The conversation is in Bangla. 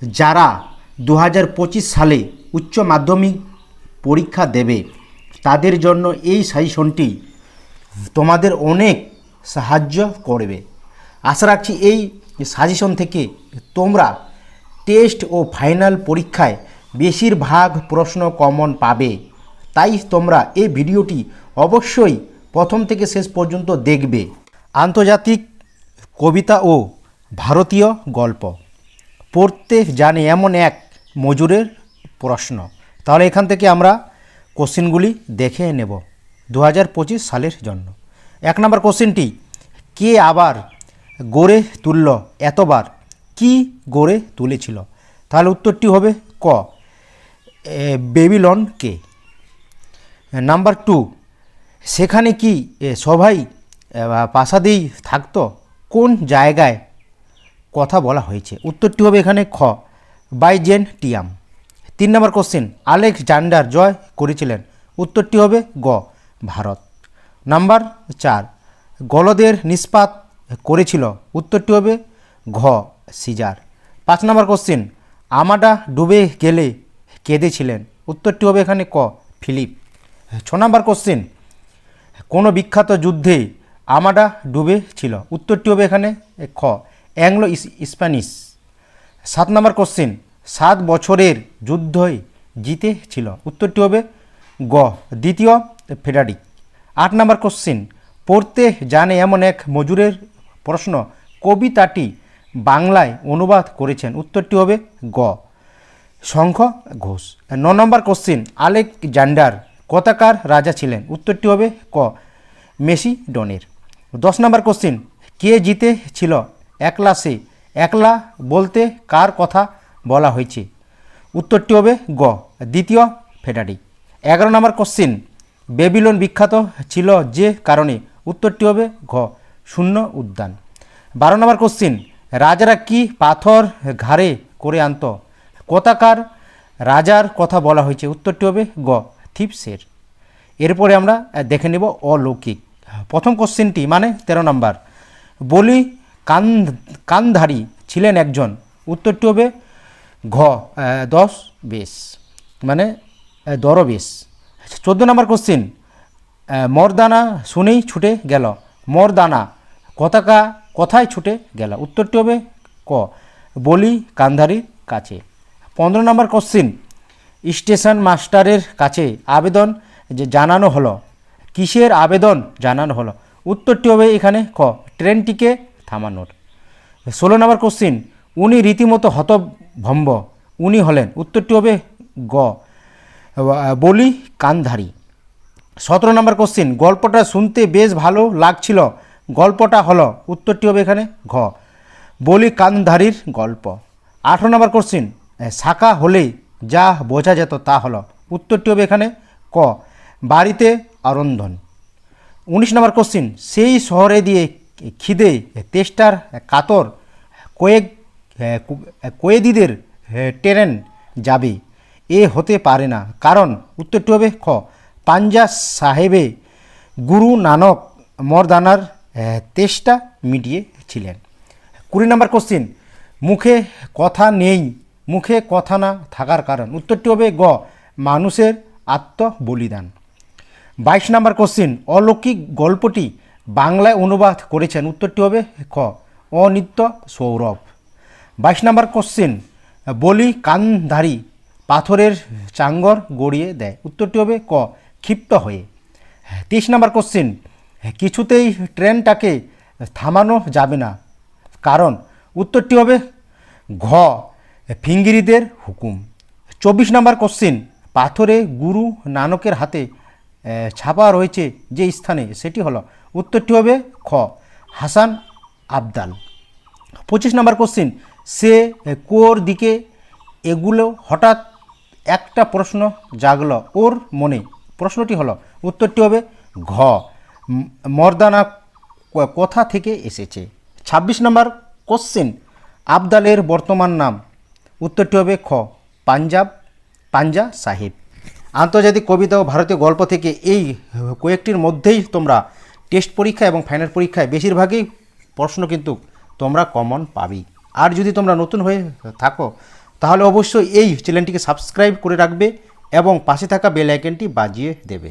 যারা 2025 সালে উচ্চ মাধ্যমিক পরীক্ষা দেবে তাদের জন্য এই সাজেশনটি তোমাদের অনেক সাহায্য করবে। আশা রাখছি এই সাজেশন থেকে তোমরা টেস্ট ও ফাইনাল পরীক্ষায় বেশিরভাগ প্রশ্ন কমন পাবে। তাই তোমরা এই ভিডিওটি অবশ্যই প্রথম থেকে শেষ পর্যন্ত দেখবে। আন্তর্জাতিক কবিতা ও ভারতীয় গল্প পড়তে জানে এমন এক মজুরের প্রশ্ন। তাহলে এখান থেকে আমরা কোশ্চেনগুলি দেখে নেব 2025 সালের জন্য। 1 নম্বর কোশ্চেনটি, কে আবার গড়ে তুলল এতবার, কি গড়ে তুলেছিল? তাহলে উত্তরটি হবে ক, বেবিলনকে। নাম্বার 2, সেখানে কি সবাই প্রাসাদেই থাকতো? কোন জায়গায় কথা বলা হয়েছে? উত্তরটি হবে এখানে খ, বাইজেন্টিয়াম। 3 নম্বর কোশ্চেন, আলেকজান্ডার জয় করেছিলেন? উত্তরটি হবে গ, ভারত। নাম্বার 4, গলদের নিষ্পাত করেছিল? উত্তরটি হবে ঘ, সিজার। 5 নম্বর কোশ্চেন, আমাডা ডুবে গেলে কেঁদেছিলেন? উত্তরটি হবে এখানে ক, ফিলিপ। 6 নম্বর কোশ্চেন, কোনো বিখ্যাত যুদ্ধে আমাডা ডুবে ছিল? উত্তরটি হবে এখানে খ, অ্যাংলো স্প্যানিশ। 7 নম্বর কোশ্চেন, 7 বছরের যুদ্ধই জিতেছিল? উত্তরটি হবে গ, দ্বিতীয় ফ্রেডারিক। 8 নম্বর কোশ্চেন, পড়তে জানে এমন এক মজুরের প্রশ্ন, কবিতাটি বাংলায় অনুবাদ করেছেন? উত্তরটি হবে গ, শঙ্খ ঘোষ। 9 নম্বর কোশ্চেন, আলেকজান্ডার কোথাকার রাজা ছিলেন? উত্তরটি হবে ক, মেসিডনের। 10 নম্বর কোশ্চেন, কে জিতেছিল একলা? একলা বলতে কার কথা বলা হয়েছে? উত্তরটি হবে গ, দ্বিতীয় ফ্রেডারিক। 11 নম্বর কোশ্চেন, বেবিলন বিখ্যাত ছিল যে কারণে? উত্তরটি হবে ঘ, শূন্য উদ্যান। 12 নম্বর কোশ্চেন, রাজারা কি পাথর ঘাড়ে করে আনত? কোথাকার রাজার কথা বলা হয়েছে? উত্তরটি হবে গ, থিপসের। এরপরে আমরা দেখে নেব অলৌকিক। প্রথম কোশ্চেনটি মানে 13 নম্বর, বলি কানধারী ছিলেন একজন? উত্তরটি হবে ঘ, 10 বেশ মানে দরবেশ। 14 নম্বর কোশ্চেন, মর্দানা শুনেই ছুটে গেল? মর্দানা কোথায় ছুটে গেল? উত্তরটি হবে ক, বলি কান্ধারীর কাছে। 15 নম্বর কোশ্চেন, স্টেশন মাস্টারের কাছে আবেদন জানানো হলো? কিসের আবেদন জানানো হলো? উত্তরটি হবে এখানে ক, ট্রেনটিকে থামানোর। 16 নম্বর কোশ্চেন, উনি রীতিমতো হতভম্ব উনি হলেন? উত্তরটি হবে গ, বলি কান্ধারী। 17 নম্বর কোশ্চেন, গল্পটা শুনতে বেশ ভালো লাগছিল, গল্পটা হলো? উত্তরটি হবে এখানে ঘ, বলি কান্ধারীর গল্প। 18 নম্বর কোশ্চেন, শাখা হলে যা বোঝা যেত তা হলো? উত্তরটি হবে এখানে ক, বাড়িতে আরন্ধন। 19 নম্বর কোশ্চেন, সেই শহরে দিয়ে খিদে তেষ্টার কাতর কয়েদিদের ট্রেন যাবে? এ হতে পারে না, কারণ? উত্তরটি হবে খ, পাঞ্জা সাহেবে গুরু নানক মর্দানার তেষ্টা মিটিয়েছিলেন। 20 নম্বর কোশ্চেন, মুখে কথা নেই, মুখে কথা না থাকার কারণ? উত্তরটি হবে গ, মানুষের আত্মবলিদান। 22 নম্বর কোশ্চেন, অলৌকিক গল্পটি বাংলায় অনুবাদ করেছেন? উত্তরটি হবে খ, অনিত্য সৌরভ। 22 নম্বর কোশ্চেন, বলি কানধারী পাথরের চাঙ্গর গড়িয়ে দেয়? উত্তরটি হবে ক, ক্ষিপ্ত হয়ে। 23 নম্বর কোশ্চেন, কিছুতেই ট্রেনটাকে থামানো যাবে না, কারণ? উত্তরটি হবে ঘ, ফিঙ্গিরিদের হুকুম। 24 নম্বর কোশ্চেন, পাথরে গুরু নানকের হাতে ছাপা রয়েছে যে স্থানে, সেটি হলো? উত্তরটি হবে খ, হাসান আবদাল। 25 নম্বর কোশ্চেন, সে কোর দিকে এগুলো হঠাৎ একটা প্রশ্ন জাগলো ওর মনে, প্রশ্নটি হলো? উত্তরটি হবে ঘ, মর্দানা কোথা থেকে এসেছে। 26 নম্বর কোশ্চেন, আবদালের বর্তমান নাম? উত্তরটি হবে খ, পাঞ্জা সাহেব। আন্তর্জাতিক কবিতা ও ভারতীয় গল্প থেকে এই কয়েকটির মধ্যেই তোমরা টেস্ট পরীক্ষা এবং ফাইনাল পরীক্ষায় বেশিরভাগই প্রশ্ন কিন্তু তোমরা কমন পাবেই। আর যদি তোমরা নতুন হয়ে থাকো তাহলে অবশ্যই এই চ্যানেলটিকে সাবস্ক্রাইব করে রাখবে এবং পাশে থাকা বেল আইকনটি বাজিয়ে দেবে।